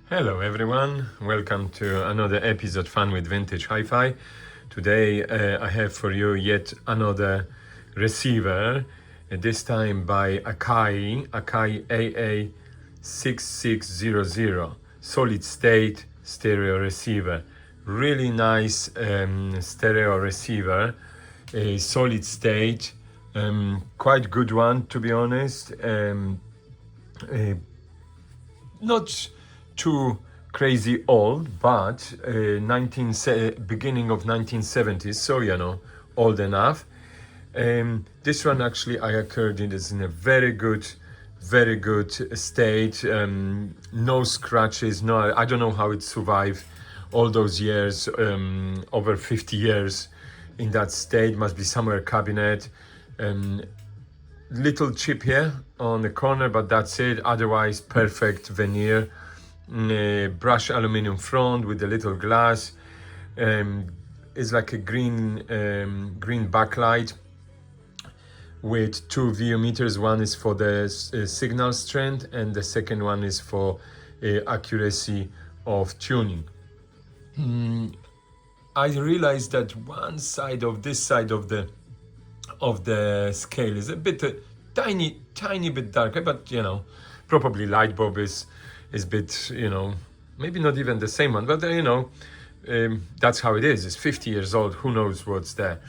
Hello everyone, welcome to another episode Fun with Vintage Hi-Fi. Today I have for you yet another receiver, this time by Akai AA-6600, solid state stereo receiver. Really nice stereo receiver, a solid state, quite good one to be honest. Not too crazy old, but beginning of 1970s, so old enough. This one actually I occurred in is in a very good state. No scratches. No, I don't know how it survived all those years, over 50 years in that state. Must be somewhere cabinet. Little chip here on the corner, but that's it. Otherwise perfect veneer. Brush aluminum front with a little glass. It's like a green backlight with two VU meters. One is for the signal strength and the second one is for accuracy of tuning. I realized that one side of this side of the scale is a bit tiny bit darker, but probably light bulb is bit, maybe not even the same one, but that's how it is. It's 50 years old, who knows what's there.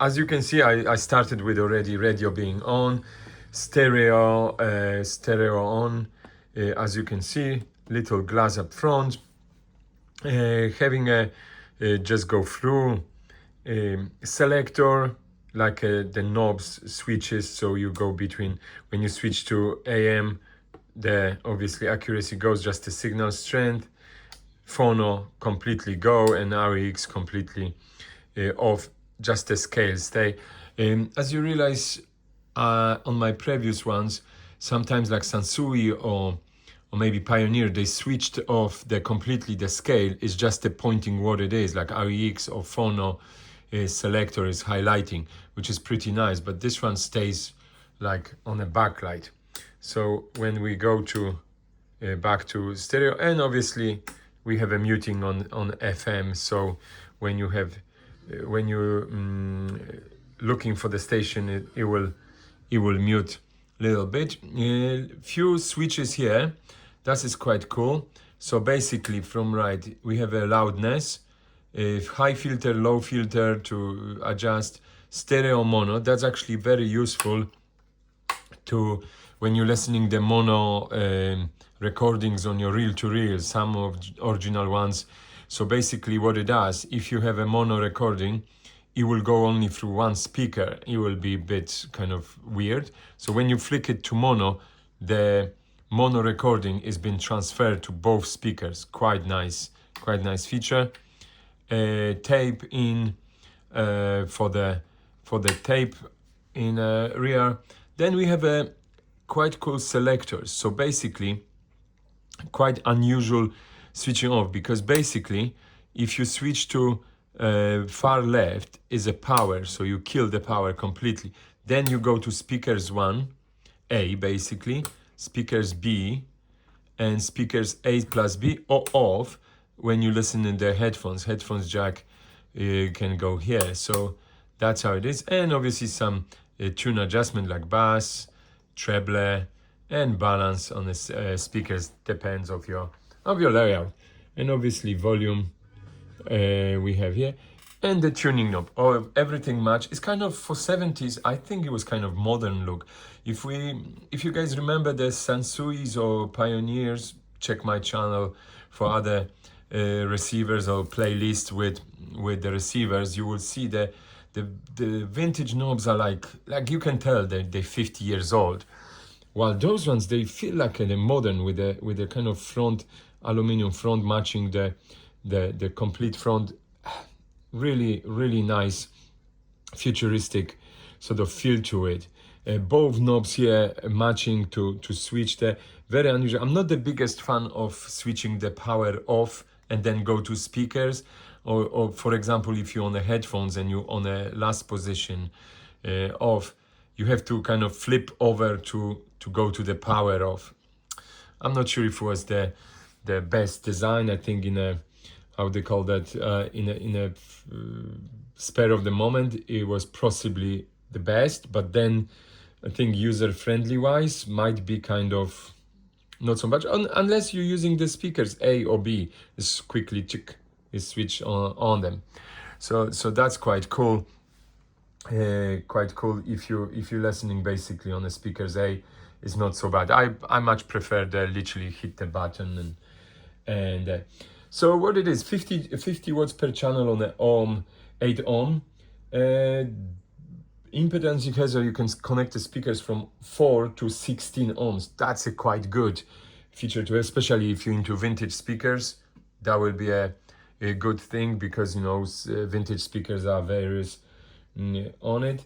As you can see, I started with already radio being on, stereo on, as you can see, little glass up front, having a just go through selector, like the knobs switches, so you go between, when you switch to AM, the obviously accuracy goes, just the signal strength. Phono completely go, and REX completely off, just the scale stay. As you realize, on my previous ones, sometimes like Sansui or maybe Pioneer, they switched off completely the scale. It's just the pointing what it is, like REX or Phono selector is highlighting, which is pretty nice, but this one stays like on a backlight. So when we go to back to stereo, and obviously we have a muting on FM, so when you have when you're looking for the station, it will mute a little bit. Few switches here, that is quite cool. So basically from right we have a loudness, high filter, low filter to adjust, stereo, mono. That's actually very useful to when you're listening the mono recordings on your reel-to-reel, some of original ones. So basically what it does, if you have a mono recording, it will go only through one speaker. It will be a bit kind of weird. So when you flick it to mono, the mono recording is being transferred to both speakers. Quite nice feature. Tape in for the tape in rear. Then we have a quite cool selectors. So basically quite unusual switching off, because basically if you switch to far left is a power, so you kill the power completely. Then you go to speakers 1A, basically speakers B and speakers A plus B, or off when you listen in the headphones jack can go here. So that's how it is. And obviously some tune adjustment like bass, treble, and balance on the speakers, depends of your layout. And obviously volume we have here, and the tuning knob. Everything match. It's kind of for 70s. I think it was kind of modern look. If you guys remember the Sansuis or Pioneers, check my channel for other receivers or playlists with the receivers. You will see the vintage knobs are like you can tell they're 50 years old, while those ones, they feel like they're modern with the kind of front, aluminum front matching the complete front. Really nice futuristic sort of feel to it. Both knobs here matching to switch the very unusual. I'm not the biggest fan of switching the power off and then go to speakers, or for example, if you're on the headphones and you're on a last position off, you have to kind of flip over to go to the power off. I'm not sure if it was the the best design. I think in a, how they call that, in a spur of the moment, it was possibly the best, but then I think user-friendly wise might be kind of not so much, unless you're using the speakers A or B, is quickly chick, is switch on them. So that's quite cool. Quite cool if you're listening basically on the speakers A, is not so bad. I much prefer the literally hit the button and so what it is, 50 watts per channel on the ohm, 8 ohm. Impedance it has, so you can connect the speakers from 4 to 16 ohms. That's a quite good feature to have, especially if you're into vintage speakers. That will be a good thing, because you know vintage speakers are various on it.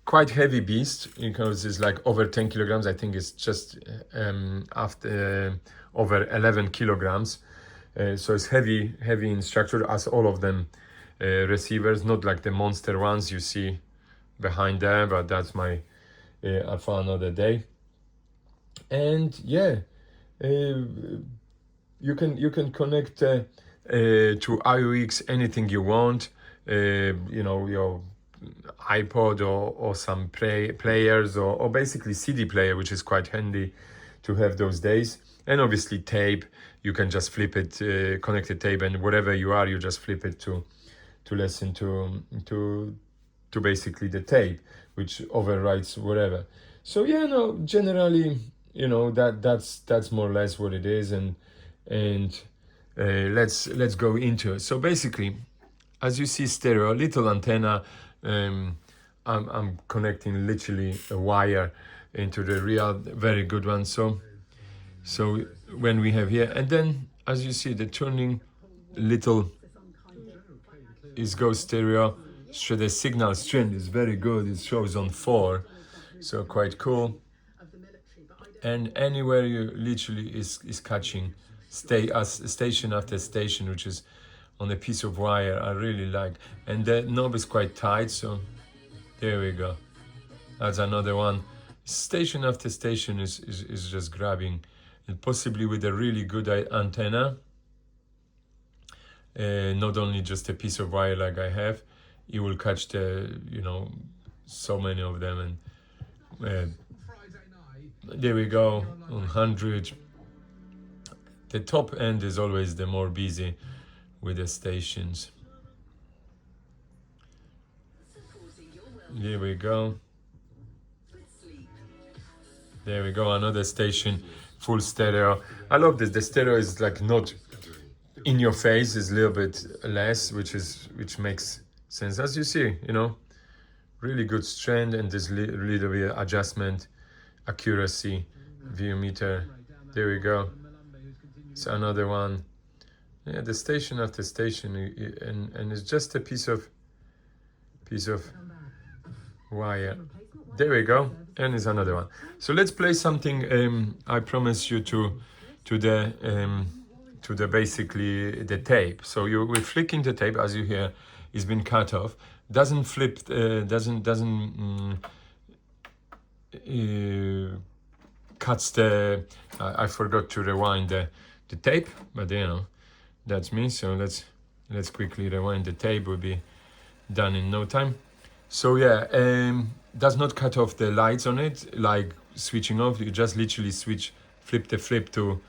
Quite heavy beast, because it's like over 10 kilograms. I think it's just after over 11 kilograms. So it's heavy in structure, as all of them receivers, not like the monster ones you see behind there, but that's my for another day. And yeah, you can connect to AUX anything you want, you know, your iPod or some players or basically CD player, which is quite handy to have those days. And obviously tape, you can just flip it, connect the tape, and wherever you are, you just flip it to listen to basically the tape, which overrides whatever. So yeah, no, generally, you know, that's more or less what it is. And let's go into it. So basically, as you see, stereo, little antenna. I'm connecting literally a wire into the real, very good one. So when we have here, and then as you see, the tuning little is go stereo. So the signal strength is very good. It shows on 4, so quite cool. And anywhere you literally is catching, station after station, which is on a piece of wire. I really like, and the knob is quite tight. So there we go. That's another one. Station after station is just grabbing, and possibly with a really good antenna. Not only just a piece of wire like I have, you will catch the, you know, so many of them. And there we go, on 100. The top end is always the more busy with the stations. There we go. There we go, another station, full stereo. I love this. The stereo is like not in your face, is a little bit less, which makes sense. As you see, you know, really good strength, and this little bit adjustment, accuracy, view meter. There we go. It's another one. Yeah, the station after station, and it's just a piece of wire. There we go, and it's another one. So let's play something. I promise you to the basically the tape. So we're flicking the tape, as you hear, it's been cut off. Doesn't flip. Cuts the. I forgot to rewind the tape, but you know, that's me. So let's quickly rewind the tape. Will be done in no time. So yeah, does not cut off the lights on it, like switching off. You just literally flip the flip to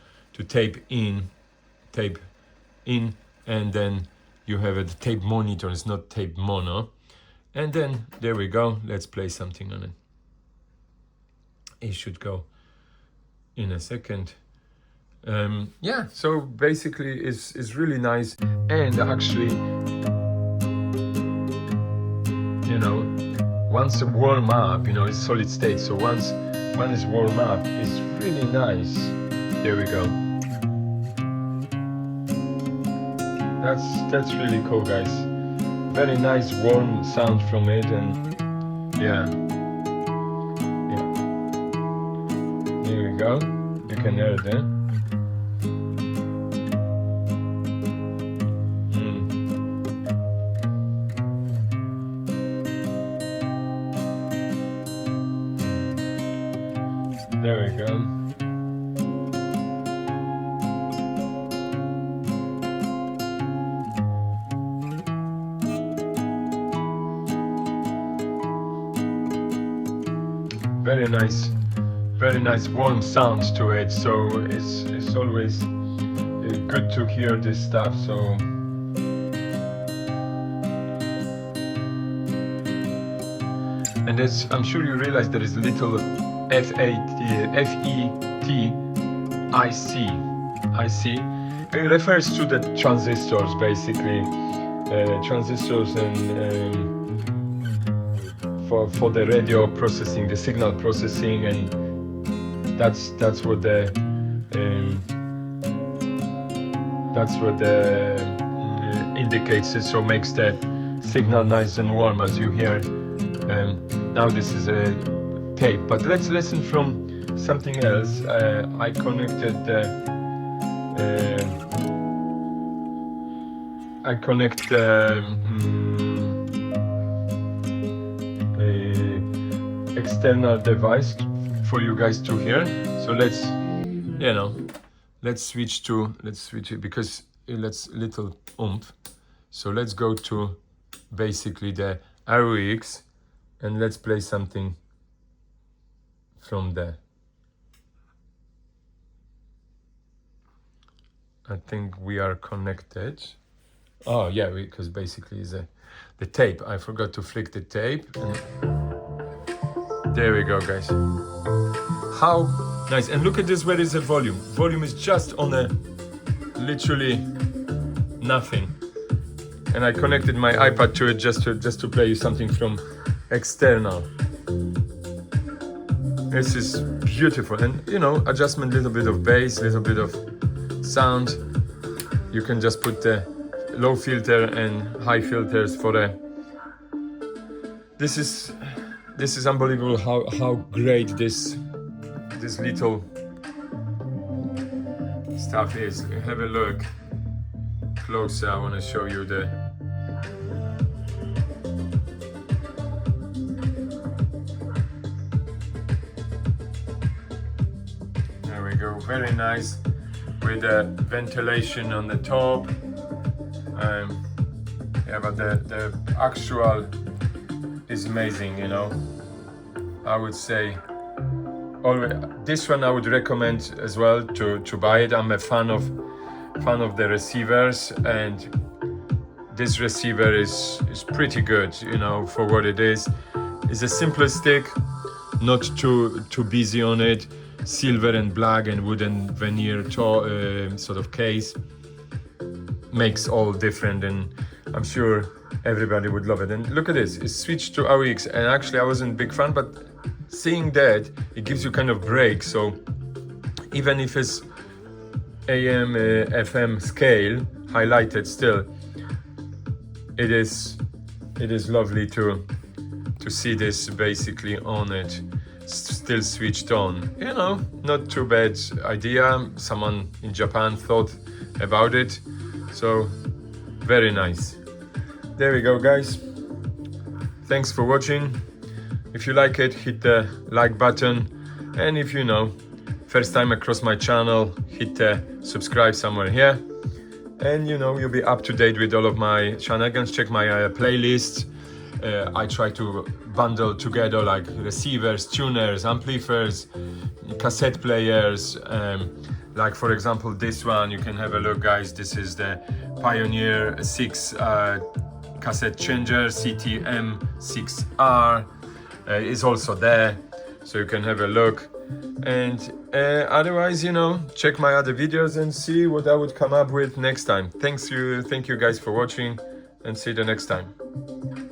tape in, and then you have a tape monitor. It's not tape mono. And then there we go. Let's play something on it. It should go in a second. Yeah, so basically it's really nice, and actually, you know, once it warm up, you know, it's solid state, so when it's warm up, it's really nice. There we go. That's really cool, guys. Very nice warm sound from it, and yeah. There we go. You can hear it there. There we go. very nice warm sound to it, so it's always good to hear this stuff. So and as I'm sure you realize, there is little FET IC. It refers to the transistors, basically, transistors and for the radio processing, the signal processing, and that's what the indicates it, so makes the signal nice and warm, as you hear. Now this is a tape, but let's listen from something else. I connected external device for you guys to hear. So let's switch it, because it's little oomph. So let's go to basically the ROX and let's play something from there. I think we are connected. Oh yeah, because basically is the tape. I forgot to flick the tape. And there we go, guys. How nice. And look at this, where is the volume? Volume is just on literally nothing. And I connected my iPad to it just to play you something from external. This is beautiful. And adjustment, little bit of bass, little bit of sound. You can just put the low filter and high filters for the. This is unbelievable how great this little stuff is. Have a look closer. I want to show you the. There we go. Very nice, with the ventilation on the top. Yeah, but the actual is amazing, I would say. This one I would recommend as well to buy it. I'm a fan of the receivers, and this receiver is pretty good, for what it is. It's a simplistic, not too busy on it. Silver and black and wooden veneer sort of case makes all different, and I'm sure everybody would love it. And look at this, it's switched to ROX, and actually I wasn't a big fan, but seeing that, it gives you kind of break. So even if it's AM FM scale highlighted, still it is lovely to see this basically on it, still switched on. Not too bad idea. Someone in Japan thought about it, so very nice. There we go, guys. Thanks for watching. If you like it, hit the like button, and if first time across my channel, hit the subscribe somewhere here, and you'll be up to date with all of my shenanigans. Check my playlist. I try to bundle together like receivers, tuners, amplifiers, cassette players. Like for example, this one, you can have a look, guys. This is the Pioneer 6 cassette changer, CTM6R. Is also there, so you can have a look. And otherwise, check my other videos and see what I would come up with next time. Thank you guys for watching, and see you the next time.